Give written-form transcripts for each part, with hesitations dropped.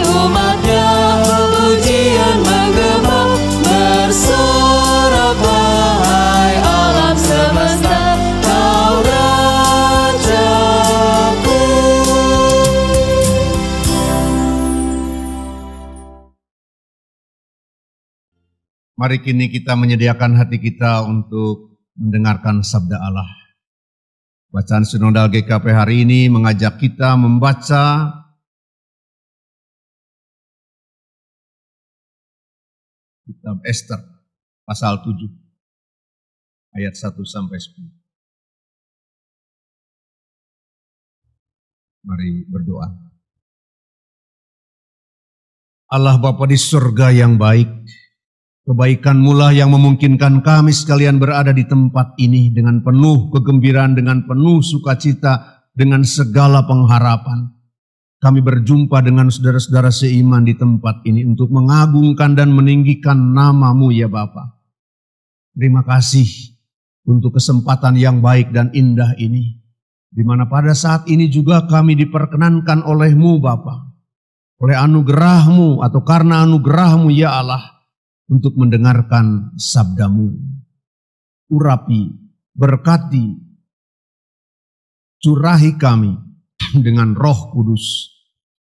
umatnya, pujian menggema bersorak, wahai alam semesta, Kau Rajaku. Mari kini kita menyediakan hati kita untuk mendengarkan sabda Allah. Bacaan Sinodal GKP hari ini mengajak kita membaca kitab Ester pasal 7 ayat 1 sampai 10. Mari berdoa. Allah Bapa di surga yang baik, kebaikan-Mu lah yang memungkinkan kami sekalian berada di tempat ini dengan penuh kegembiraan, dengan penuh sukacita, dengan segala pengharapan. Kami berjumpa dengan saudara-saudara seiman di tempat ini untuk mengagungkan dan meninggikan nama-Mu ya Bapa. Terima kasih untuk kesempatan yang baik dan indah ini, di mana pada saat ini juga kami diperkenankan oleh-Mu Bapa, oleh anugerah-Mu atau karena anugerah-Mu ya Allah, untuk mendengarkan sabda-Mu. Urapi, berkati, curahi kami dengan Roh Kudus,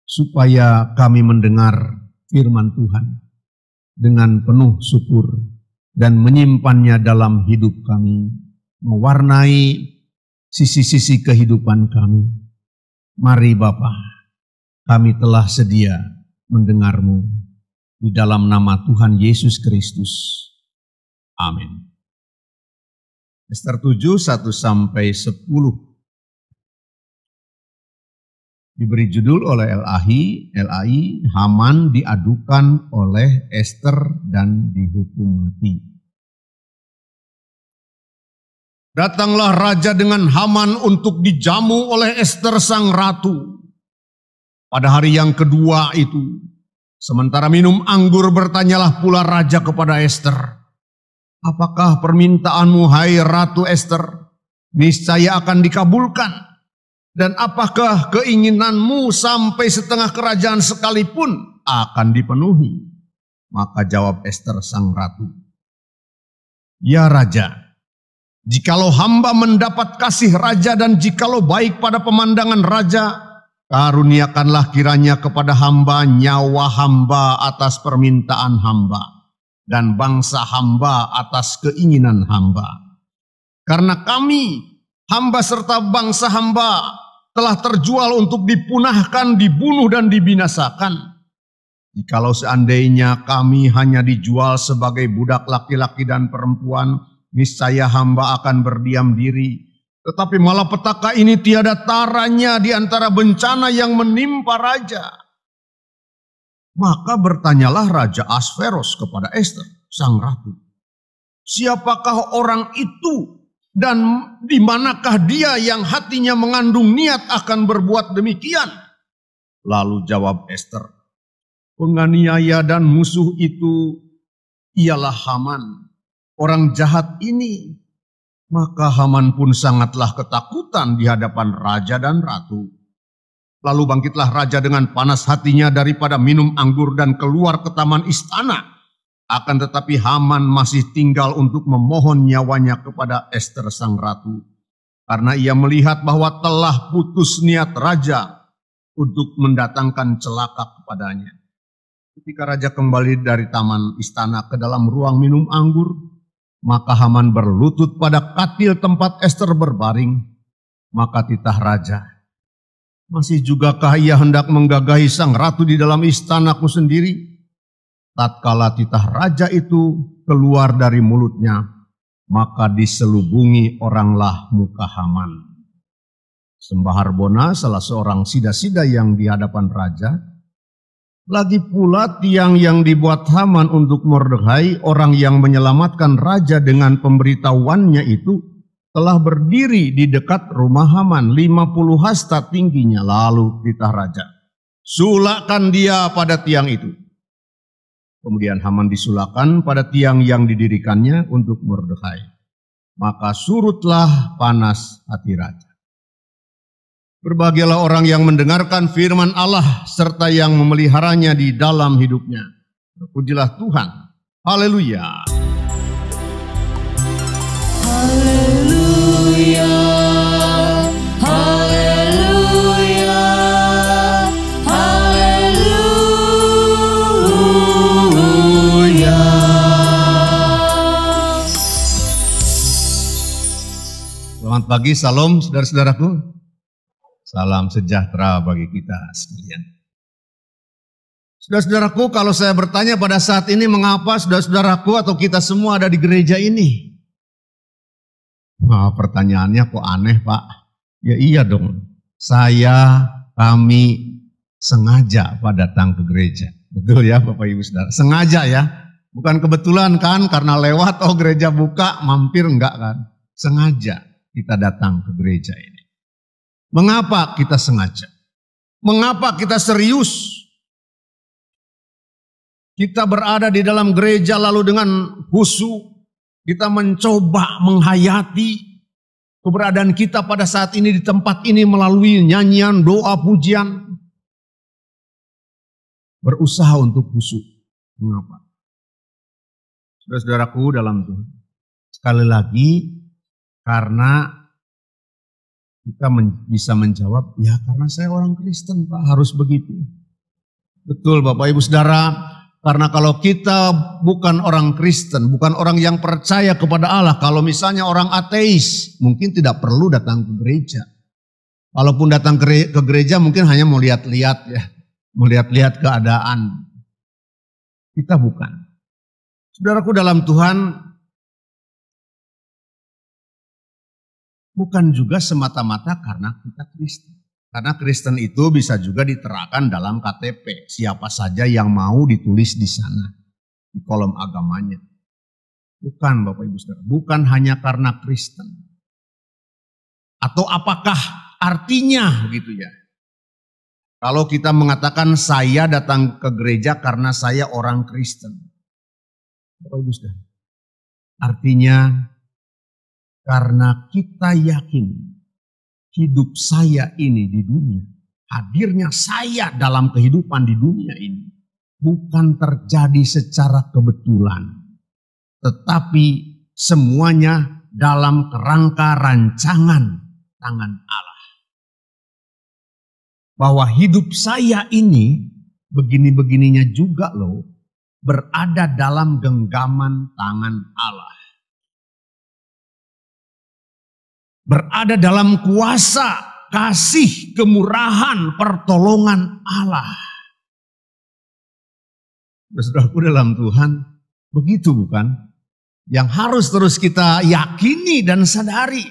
supaya kami mendengar firman Tuhan dengan penuh syukur dan menyimpannya dalam hidup kami, mewarnai sisi-sisi kehidupan kami. Mari Bapa, kami telah sedia mendengar-Mu. Di dalam nama Tuhan Yesus Kristus. Amin. Ester 7, 1 sampai 10. Diberi judul oleh LAI, Haman diadukan oleh Ester dan dihukum mati. Datanglah raja dengan Haman untuk dijamu oleh Ester sang ratu. Pada hari yang kedua itu, sementara minum anggur, bertanyalah pula raja kepada Ester, apakah permintaanmu hai Ratu Ester? Niscaya akan dikabulkan. Dan apakah keinginanmu sampai setengah kerajaan sekalipun akan dipenuhi? Maka jawab Ester sang ratu, ya raja, jikalau hamba mendapat kasih raja dan jikalau baik pada pemandangan raja, karuniakanlah kiranya kepada hamba nyawa hamba atas permintaan hamba, dan bangsa hamba atas keinginan hamba. Karena kami, hamba serta bangsa hamba, telah terjual untuk dipunahkan, dibunuh dan dibinasakan. Jikalau seandainya kami hanya dijual sebagai budak laki-laki dan perempuan, niscaya hamba akan berdiam diri. Tetapi malapetaka ini tiada taranya di antara bencana yang menimpa raja. Maka bertanyalah Raja Asveros kepada Ester, sang ratu, siapakah orang itu dan di manakah dia yang hatinya mengandung niat akan berbuat demikian? Lalu jawab Ester, penganiaya dan musuh itu ialah Haman, orang jahat ini. Maka Haman pun sangatlah ketakutan di hadapan raja dan ratu. Lalu bangkitlah raja dengan panas hatinya daripada minum anggur dan keluar ke taman istana. Akan tetapi Haman masih tinggal untuk memohon nyawanya kepada Ester sang ratu. Karena ia melihat bahwa telah putus niat raja untuk mendatangkan celaka kepadanya. Ketika raja kembali dari taman istana ke dalam ruang minum anggur, maka Haman berlutut pada katil tempat Ester berbaring. Maka titah raja, masih jugakah ia hendak menggagahi sang ratu di dalam istanaku sendiri? Tatkala titah raja itu keluar dari mulutnya, maka diselubungi oranglah muka Haman. Sembah Harbona, salah seorang sida-sida yang di hadapan raja, lagi pula tiang yang dibuat Haman untuk Mordekai, orang yang menyelamatkan raja dengan pemberitahuannya itu, telah berdiri di dekat rumah Haman, 50 hasta tingginya. Lalu titah raja, sulakan dia pada tiang itu. Kemudian Haman disulahkan pada tiang yang didirikannya untuk Mordekai. Maka surutlah panas hati raja. Berbahagialah orang yang mendengarkan firman Allah serta yang memeliharanya di dalam hidupnya. Pujilah Tuhan. Haleluya. Haleluya. Haleluya. Haleluya. Selamat pagi, salam saudara-saudaraku. Salam sejahtera bagi kita sekalian. Saudara-saudaraku, kalau saya bertanya pada saat ini mengapa saudara-saudaraku atau kita semua ada di gereja ini? Nah, pertanyaannya kok aneh, Pak? Ya iya dong. Kami sengaja Pak datang ke gereja. Betul ya Bapak Ibu Saudara? Sengaja ya. Bukan kebetulan kan karena lewat gereja buka mampir, enggak kan? Sengaja kita datang ke gereja ini. Mengapa kita sengaja? Mengapa kita serius? Kita berada di dalam gereja lalu dengan khusyuk kita mencoba menghayati keberadaan kita pada saat ini di tempat ini melalui nyanyian, doa, pujian. Berusaha untuk khusyuk. Mengapa? Saudara-saudaraku dalam Tuhan. Sekali lagi karena kita bisa menjawab, ya karena saya orang Kristen Pak, harus begitu. Betul Bapak Ibu Saudara, karena kalau kita bukan orang Kristen, bukan orang yang percaya kepada Allah, kalau misalnya orang ateis, mungkin tidak perlu datang ke gereja. Walaupun datang ke gereja mungkin hanya mau lihat-lihat ya, mau lihat-lihat keadaan. Kita bukan. Saudaraku dalam Tuhan, bukan juga semata-mata karena kita Kristen. Karena Kristen itu bisa juga diterapkan dalam KTP. Siapa saja yang mau ditulis di sana. Di kolom agamanya. Bukan Bapak Ibu Saudara. Bukan hanya karena Kristen. Atau apakah artinya gitu ya. Kalau kita mengatakan saya datang ke gereja karena saya orang Kristen. Bapak Ibu Saudara. Artinya karena kita yakin hidup saya ini di dunia, hadirnya saya dalam kehidupan di dunia ini bukan terjadi secara kebetulan, tetapi semuanya dalam kerangka rancangan tangan Allah. Bahwa hidup saya ini begini-begininya juga loh, berada dalam genggaman tangan Allah. Berada dalam kuasa, kasih, kemurahan, pertolongan Allah. Saudaraku dalam Tuhan, begitu bukan? Yang harus terus kita yakini dan sadari.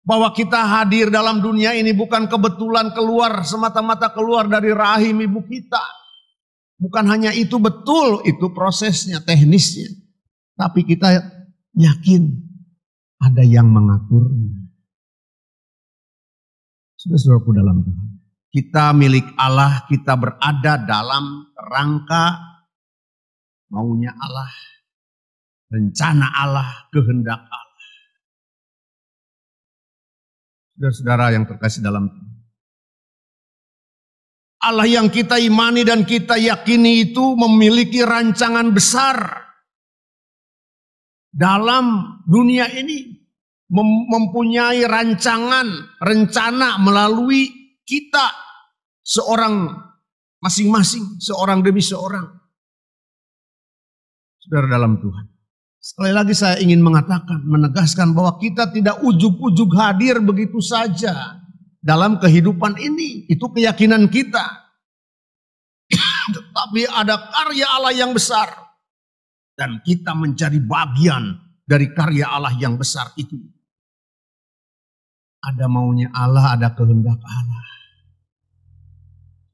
Bahwa kita hadir dalam dunia ini bukan kebetulan keluar, semata-mata keluar dari rahim ibu kita. Bukan hanya itu, betul, itu prosesnya, teknisnya. Tapi kita yakin ada yang mengaturnya. Saudara-saudaraku dalam Tuhan. Kita milik Allah, kita berada dalam rangka maunya Allah, rencana Allah, kehendak Allah. Saudara-saudara yang terkasih dalam Tuhan. Allah yang kita imani dan kita yakini itu memiliki rancangan besar dalam dunia ini. Mempunyai rencana melalui kita seorang masing-masing, seorang demi seorang. Saudara dalam Tuhan. Sekali lagi saya ingin mengatakan, menegaskan bahwa kita tidak ujug-ujug hadir begitu saja dalam kehidupan ini. Itu keyakinan kita. Tetapi ada karya Allah yang besar. Dan kita menjadi bagian dari karya Allah yang besar itu. Ada maunya Allah, ada kehendak Allah.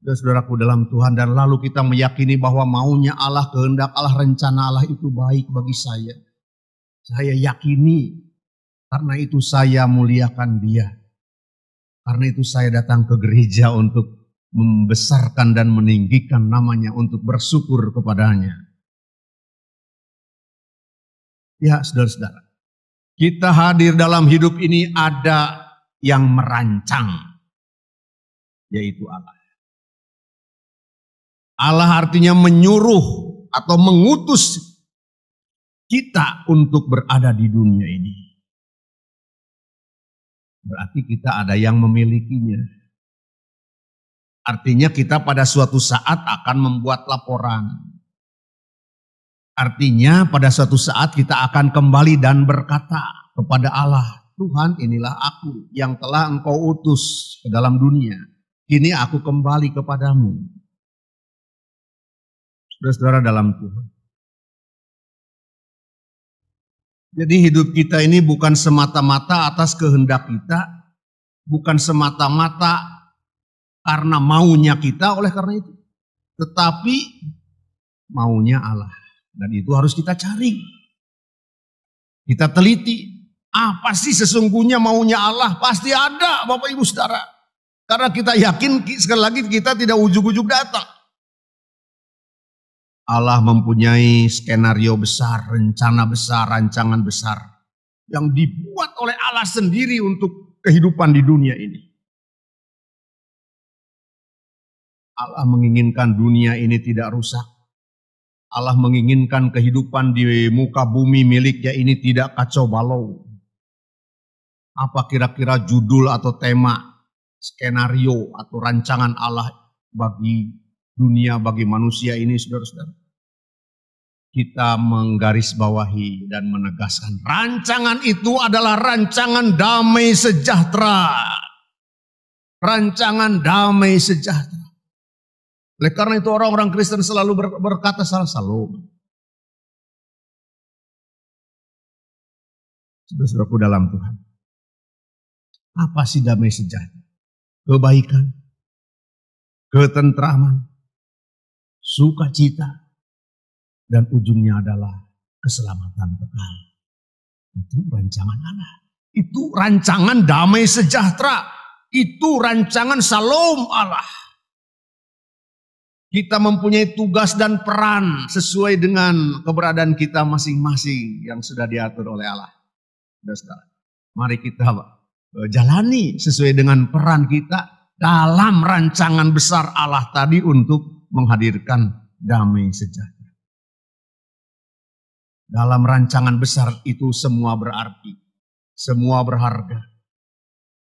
Saudaraku dalam Tuhan, dan lalu kita meyakini bahwa maunya Allah, kehendak Allah, rencana Allah itu baik bagi saya. Saya yakini, karena itu saya muliakan Dia. Karena itu saya datang ke gereja untuk membesarkan dan meninggikan namanya, untuk bersyukur kepadanya. Ya saudara-saudara, kita hadir dalam hidup ini ada yang merancang. yaitu Allah. Allah artinya menyuruh atau mengutus kita untuk berada di dunia ini. Berarti kita ada yang memilikinya. Artinya kita pada suatu saat akan membuat laporan. Artinya pada suatu saat kita akan kembali dan berkata kepada Allah, Tuhan, inilah aku yang telah Engkau utus ke dalam dunia. Kini aku kembali kepadamu. Saudara-saudara dalam Tuhan. Jadi hidup kita ini bukan semata-mata atas kehendak kita, bukan semata-mata karena maunya kita oleh karena itu, tetapi maunya Allah. Dan itu harus kita cari. Kita teliti. Apa sih sesungguhnya maunya Allah? Pasti ada Bapak Ibu Saudara. Karena kita yakin sekali lagi kita tidak ujug-ujug datang. Allah mempunyai skenario besar, rencana besar, rancangan besar. Yang dibuat oleh Allah sendiri untuk kehidupan di dunia ini. Allah menginginkan dunia ini tidak rusak. Allah menginginkan kehidupan di muka bumi miliknya ini tidak kacau balau. Apa kira-kira judul atau tema, skenario atau rancangan Allah bagi dunia, bagi manusia ini, saudara-saudara? Kita menggarisbawahi dan menegaskan rancangan itu adalah rancangan damai sejahtera. Rancangan damai sejahtera. Oleh karena itu orang-orang Kristen selalu berkata salam. Saudara-saudaraku dalam Tuhan. Apa sih damai sejahtera? Kebaikan, ketentraman, sukacita, dan ujungnya adalah keselamatan kekal. Itu rancangan Allah. Itu rancangan damai sejahtera. Itu rancangan Salom Allah. Kita mempunyai tugas dan peran sesuai dengan keberadaan kita masing-masing yang sudah diatur oleh Allah. Saudara, mari kita jalani sesuai dengan peran kita dalam rancangan besar Allah tadi untuk menghadirkan damai sejahtera. Dalam rancangan besar itu semua berarti, semua berharga,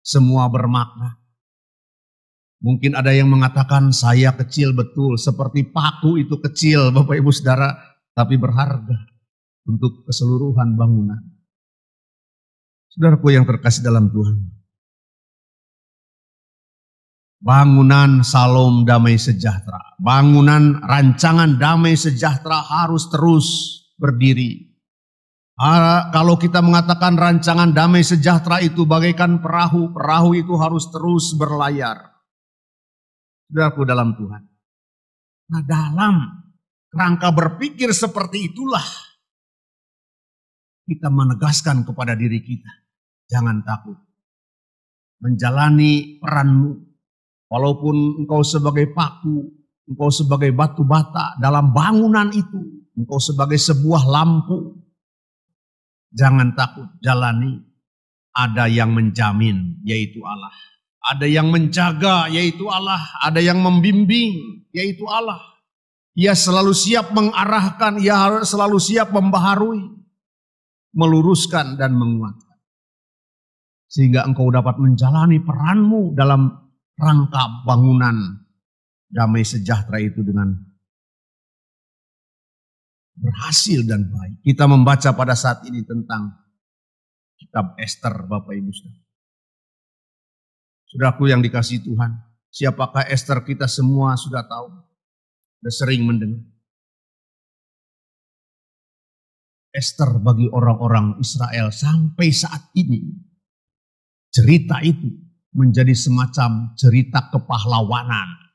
semua bermakna. Mungkin ada yang mengatakan saya kecil betul, seperti paku itu kecil Bapak Ibu Saudara, tapi berharga untuk keseluruhan bangunan. Saudaraku yang terkasih dalam Tuhan. Bangunan Salom damai sejahtera, bangunan rancangan damai sejahtera harus terus berdiri. Kalau kita mengatakan rancangan damai sejahtera itu bagaikan perahu, perahu itu harus terus berlayar. Saudaraku dalam Tuhan. Nah, dalam rangka berpikir seperti itulah kita menegaskan kepada diri kita. Jangan takut. Menjalani peranmu. Walaupun engkau sebagai paku, engkau sebagai batu bata dalam bangunan itu. Engkau sebagai sebuah lampu. Jangan takut, jalani. Ada yang menjamin, yaitu Allah. Ada yang menjaga, yaitu Allah. Ada yang membimbing, yaitu Allah. Ia selalu siap mengarahkan, ia selalu siap membaharui, meluruskan dan menguatkan. Sehingga engkau dapat menjalani peranmu dalam rangka bangunan damai sejahtera itu dengan berhasil dan baik. Kita membaca pada saat ini tentang kitab Ester, Bapak Ibu Saudara. Saudaraku yang dikasihi Tuhan, siapakah Ester kita semua sudah tahu, sudah sering mendengar. Ester bagi orang-orang Israel sampai saat ini, cerita itu menjadi semacam cerita kepahlawanan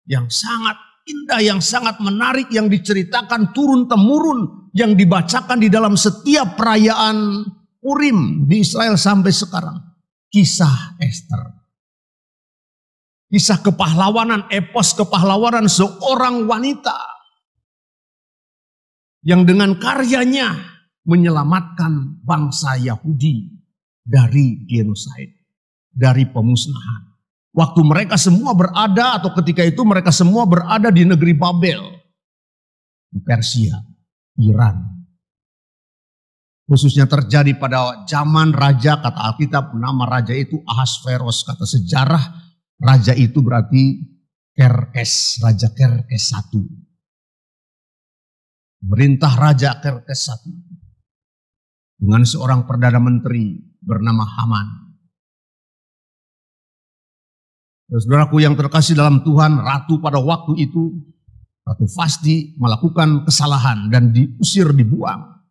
yang sangat indah, yang sangat menarik, yang diceritakan turun-temurun, yang dibacakan di dalam setiap perayaan Purim di Israel sampai sekarang. Kisah Ester. Kisah kepahlawanan, epos kepahlawanan seorang wanita yang dengan karyanya menyelamatkan bangsa Yahudi dari genosid, dari pemusnahan. Waktu mereka semua berada atau ketika itu mereka semua berada di negeri Babel. Di Persia, Iran. Khususnya terjadi pada zaman raja, kata Alkitab nama raja itu Ahasveros. Kata sejarah raja itu berarti Kerkes, Raja Kerkes I. Merintah Raja Kerkes I. Dengan seorang Perdana Menteri bernama Haman. Saudaraku yang terkasih dalam Tuhan, ratu pada waktu itu, Ratu Vasti melakukan kesalahan dan diusir, dibuang.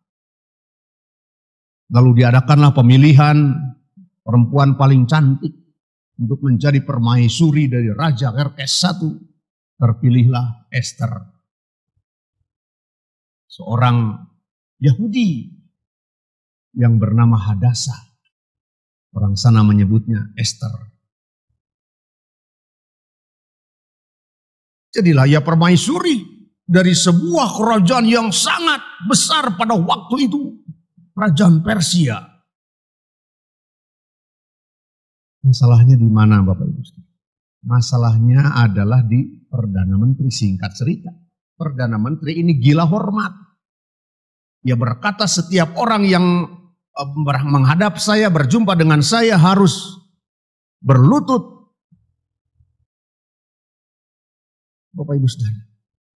Lalu diadakanlah pemilihan perempuan paling cantik untuk menjadi permaisuri dari Raja Xerxes I. Terpilihlah Esther, seorang Yahudi yang bernama Hadasa. Orang sana menyebutnya Esther. Jadilah ia permaisuri dari sebuah kerajaan yang sangat besar pada waktu itu. Kerajaan Persia. Masalahnya di mana Bapak Ibu? Masalahnya adalah di Perdana Menteri. Singkat cerita, Perdana Menteri ini gila hormat. Ia berkata setiap orang yang menghadap saya, berjumpa dengan saya harus berlutut. Bapak Ibu Saudara,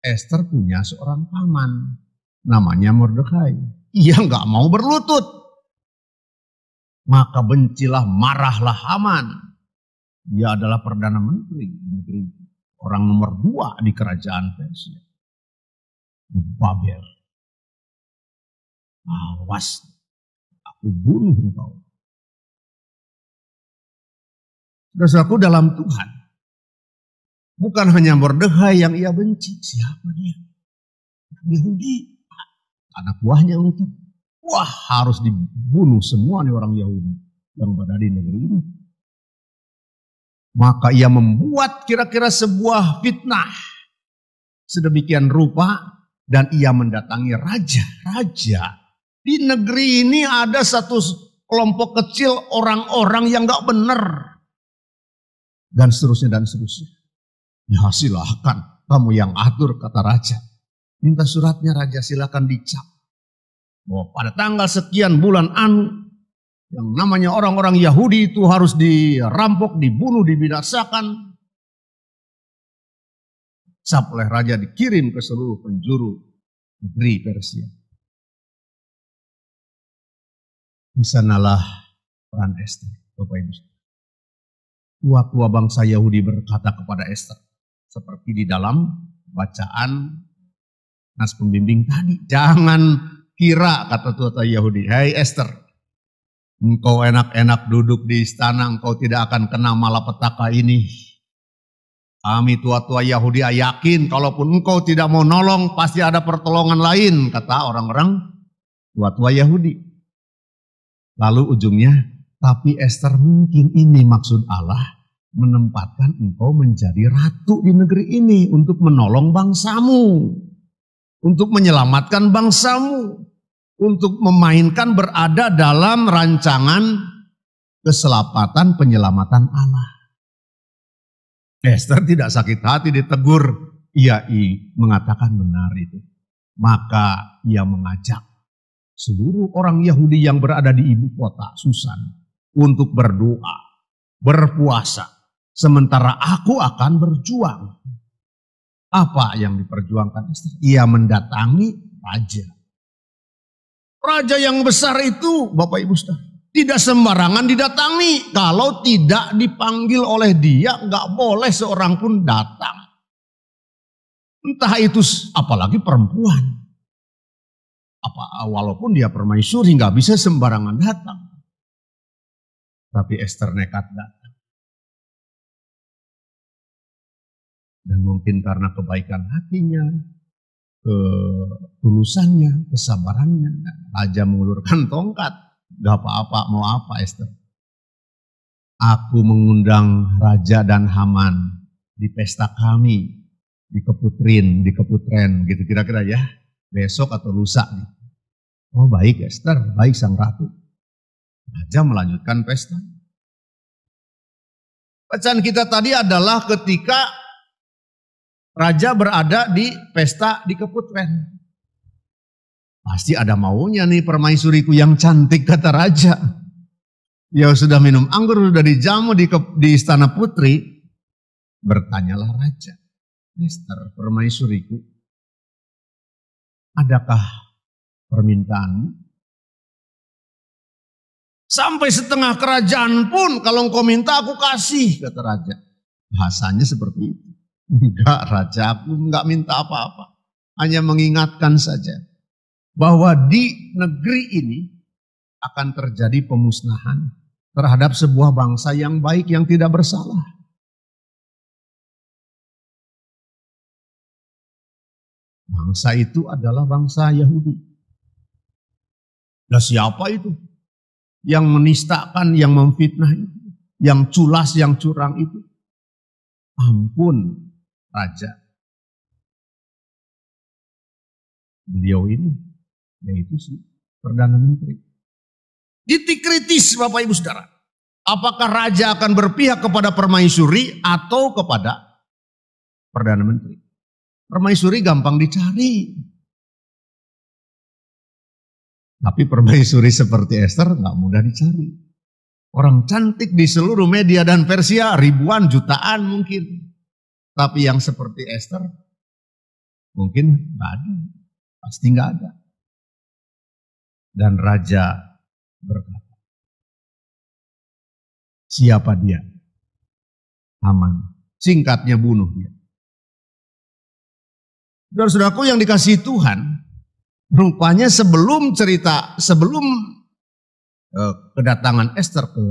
Esther punya seorang paman namanya Mordekai. Ia nggak mau berlutut. Maka bencilah, marahlah Haman. Ia adalah Perdana Menteri, orang nomor 2 di kerajaan Persia. Di Babel. Awas, aku bunuh engkau. Saudaraku dalam Tuhan, bukan hanya Mordekai yang ia benci. Siapa dia? Yahudi. Anak buahnya mungkin. Wah, harus dibunuh semua nih orang Yahudi yang berada di negeri ini. Maka ia membuat kira-kira sebuah fitnah sedemikian rupa dan ia mendatangi raja-raja. Di negeri ini ada satu kelompok kecil orang-orang yang gak benar. Dan seterusnya dan seterusnya. Ya silahkan, kamu yang atur, kata raja. Minta suratnya raja, silakan dicap. Bahwa pada tanggal sekian bulan yang namanya orang-orang Yahudi itu harus dirampok, dibunuh, dibinasakan. Cap oleh raja dikirim ke seluruh penjuru negeri Persia. Di sanalah peran Esther, Bapak Ibu. Tua-tua bangsa Yahudi berkata kepada Esther, seperti di dalam bacaan nas pembimbing tadi, jangan kira, kata tua-tua Yahudi, hai Esther, engkau enak-enak duduk di istana, engkau tidak akan kena malapetaka ini. Kami tua-tua Yahudi yakin, kalaupun engkau tidak mau nolong, pasti ada pertolongan lain, kata orang-orang tua-tua Yahudi. Lalu ujungnya, tapi Esther, mungkin ini maksud Allah, menempatkan engkau menjadi ratu di negeri ini untuk menolong bangsamu. Untuk menyelamatkan bangsamu. Untuk memainkan berada dalam rancangan keselamatan penyelamatan Allah. Esther tidak sakit hati ditegur. Ia mengatakan benar itu. Maka ia mengajak seluruh orang Yahudi yang berada di ibu kota Susan untuk berdoa, berpuasa. Sementara aku akan berjuang. Apa yang diperjuangkan Esther? Ia mendatangi raja. Raja yang besar itu, Bapak Ibu Saudara, tidak sembarangan didatangi. Kalau tidak dipanggil oleh dia, nggak boleh seorang pun datang. Entah itu apalagi perempuan. Walaupun dia permaisuri, nggak bisa sembarangan datang. Tapi Esther nekat datang. Dan mungkin karena kebaikan hatinya, ketulusannya, kesabarannya, raja mengulurkan tongkat. Gak apa-apa, mau apa Esther? Aku mengundang raja dan Haman di pesta kami, di Keputren, gitu kira-kira ya. Besok atau lusa. Oh baik Esther, baik sang ratu. Raja melanjutkan pesta. Bacaan kita tadi adalah ketika raja berada di pesta di keputren. Pasti ada maunya nih permaisuriku yang cantik, kata raja. Ya sudah minum anggur, sudah dijamu di istana putri. Bertanyalah raja, Ester, permaisuriku, adakah permintaan? Sampai setengah kerajaan pun kalau engkau minta aku kasih, kata raja. Bahasanya seperti itu. Enggak raja, aku enggak minta apa-apa. Hanya mengingatkan saja bahwa di negeri ini akan terjadi pemusnahan terhadap sebuah bangsa yang baik yang tidak bersalah. Bangsa itu adalah bangsa Yahudi. Nah, siapa itu? Yang menistakan, yang memfitnah itu, yang culas, yang curang itu. Ampun, raja. Beliau ini, yaitu si Perdana Menteri. Titik kritis Bapak Ibu Saudara. Apakah raja akan berpihak kepada permaisuri atau kepada Perdana Menteri? Permaisuri gampang dicari. Tapi permaisuri seperti Ester nggak mudah dicari. Orang cantik di seluruh media dan Persia ribuan, jutaan mungkin. Tapi yang seperti Ester mungkin nggak ada. Pasti nggak ada. Dan raja berkata, siapa dia? Haman. Singkatnya bunuh dia. Saudara-saudaraku yang dikasihi Tuhan, rupanya sebelum kedatangan Ester ke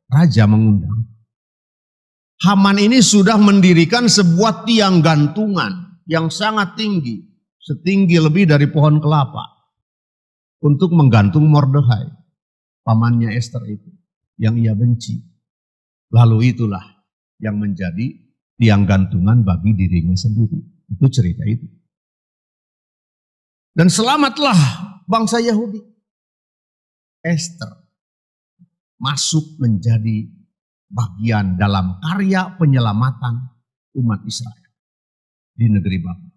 raja mengundang, Haman ini sudah mendirikan sebuah tiang gantungan yang sangat tinggi, setinggi lebih dari pohon kelapa, untuk menggantung Mordekhai, pamannya Ester itu, yang ia benci. Lalu itulah yang menjadi tiang gantungan bagi dirinya sendiri. Itu cerita itu. Dan selamatlah bangsa Yahudi. Ester masuk menjadi bagian dalam karya penyelamatan umat Israel di negeri Babel.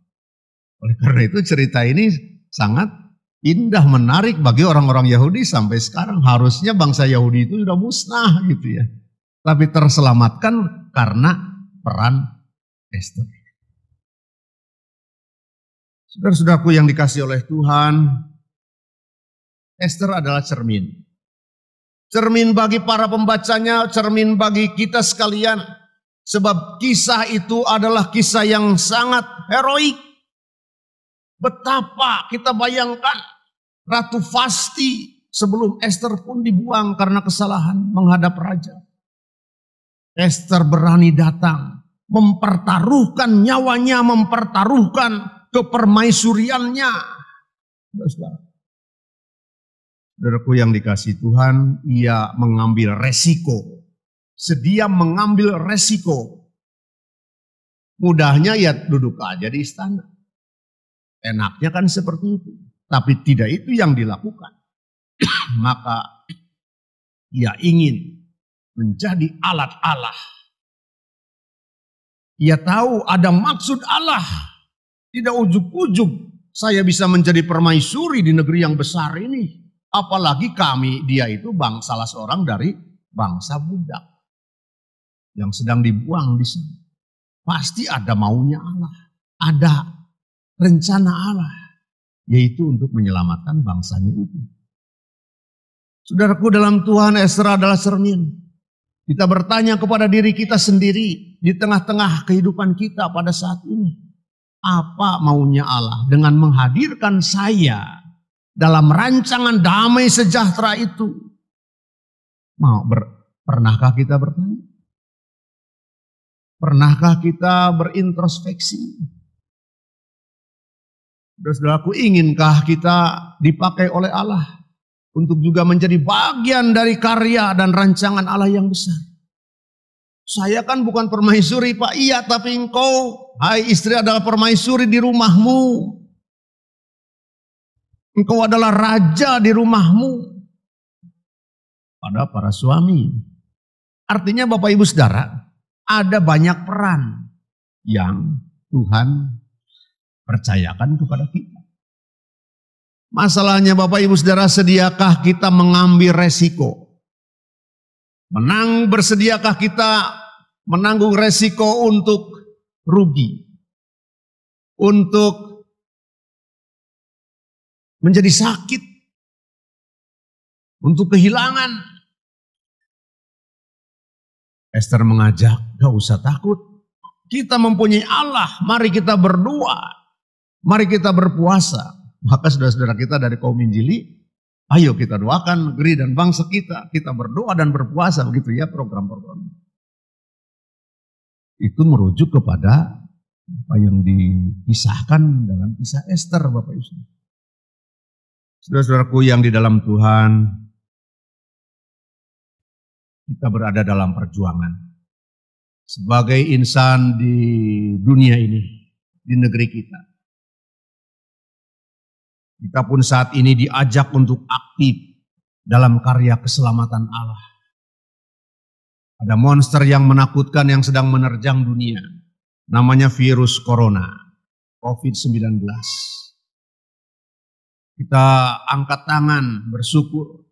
Oleh karena itu cerita ini sangat indah, menarik bagi orang-orang Yahudi sampai sekarang. Harusnya bangsa Yahudi itu sudah musnah gitu ya. Tapi terselamatkan karena peran Ester. Saudara-saudaraku yang dikasihi oleh Tuhan, Ester adalah cermin. Cermin bagi para pembacanya, cermin bagi kita sekalian. Sebab kisah itu adalah kisah yang sangat heroik. Betapa kita bayangkan Ratu Vasti sebelum Ester pun dibuang karena kesalahan menghadap raja. Ester berani datang, mempertaruhkan nyawanya, mempertaruhkan kepermaisuriannya. Saudaraku yang dikasihi Tuhan, ia mengambil resiko. Sedia mengambil resiko. Mudahnya ya duduk aja di istana. Enaknya kan seperti itu. Tapi tidak itu yang dilakukan. Maka ia ingin menjadi alat Allah. Ia tahu ada maksud Allah. Tidak ujuk-ujuk saya bisa menjadi permaisuri di negeri yang besar ini. Apalagi dia itu salah seorang dari bangsa budak yang sedang dibuang di sini. Pasti ada maunya Allah, ada rencana Allah, yaitu untuk menyelamatkan bangsanya itu. Saudaraku dalam Tuhan, Ester adalah cermin. Kita bertanya kepada diri kita sendiri di tengah-tengah kehidupan kita pada saat ini. Apa maunya Allah dengan menghadirkan saya dalam rancangan damai sejahtera itu? Pernahkah kita bertanya? Pernahkah kita berintrospeksi? Saudaraku, inginkah kita dipakai oleh Allah untuk juga menjadi bagian dari karya dan rancangan Allah yang besar? Saya kan bukan permaisuri, Pak. Iya, tapi engkau, hai istri, adalah permaisuri di rumahmu. Engkau adalah raja di rumahmu. Pada para suami. Artinya Bapak Ibu Saudara, ada banyak peran yang Tuhan percayakan kepada kita. Masalahnya Bapak Ibu Saudara, sediakah kita mengambil resiko? Bersediakah kita menanggung resiko untuk rugi? Untuk menjadi sakit? Untuk kehilangan? Esther mengajak, gak usah takut. Kita mempunyai Allah, mari kita berdoa. Mari kita berpuasa. Maka saudara-saudara kita dari kaum Injili, ayo kita doakan negeri dan bangsa kita. Kita berdoa dan berpuasa, begitu ya program-program. Itu merujuk kepada apa yang dikisahkan dalam kisah Esther, Bapak Ibu. Saudara-saudaraku yang di dalam Tuhan, kita berada dalam perjuangan. Sebagai insan di dunia ini, di negeri kita. Kita pun saat ini diajak untuk aktif dalam karya keselamatan Allah. Ada monster yang menakutkan yang sedang menerjang dunia. Namanya virus corona, COVID-19. Kita angkat tangan, bersyukur.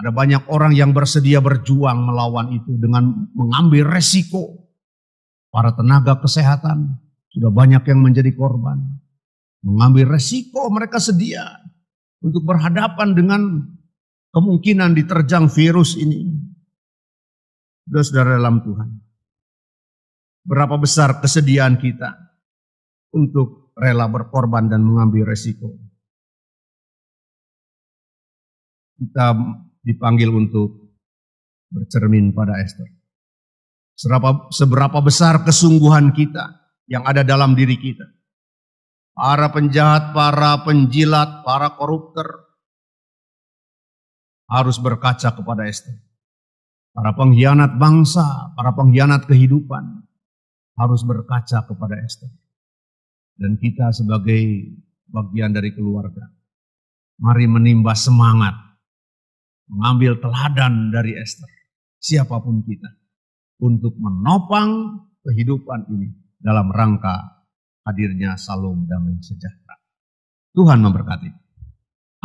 Ada banyak orang yang bersedia berjuang melawan itu dengan mengambil resiko. Para tenaga kesehatan sudah banyak yang menjadi korban. Mengambil resiko, mereka sedia untuk berhadapan dengan kemungkinan diterjang virus ini. Saudara dalam Tuhan, berapa besar kesediaan kita untuk rela berkorban dan mengambil resiko. Kita dipanggil untuk bercermin pada Esther. Seberapa besar kesungguhan kita yang ada dalam diri kita. Para penjahat, para penjilat, para koruptor harus berkaca kepada Esther. Para pengkhianat bangsa, para pengkhianat kehidupan harus berkaca kepada Esther. Dan kita sebagai bagian dari keluarga, mari menimba semangat, mengambil teladan dari Esther, siapapun kita, untuk menopang kehidupan ini dalam rangka hadirnya Shalom Damai Sejahtera. Tuhan memberkati.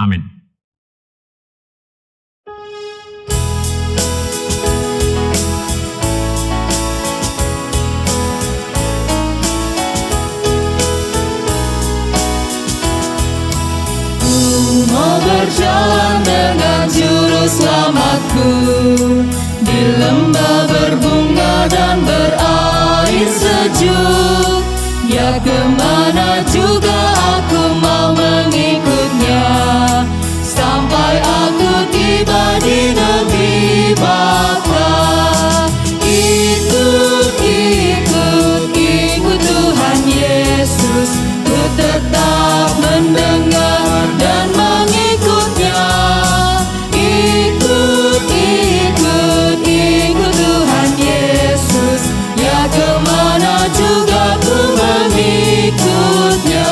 Amin. Mau berjalan dengan juru selamatku di lembah berbunga dan berair sejuk. Ya kemana juga aku mau mengikutnya, sampai aku tiba di negeri Bapa. Ikut, ikut, ikut Tuhan Yesus, ku tetap mendengar dan mengikutnya. Ikut, ikut, ikut Tuhan Yesus, ya kemana juga ku mengikutnya.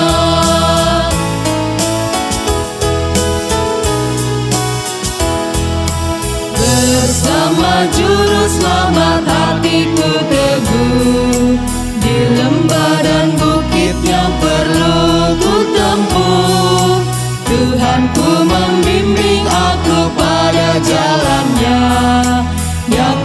Bersama juru selamat hatiku teguh, di lembah dan bukit yang perlu ku tempuh. Tuhanku membimbing aku pada jalannya yang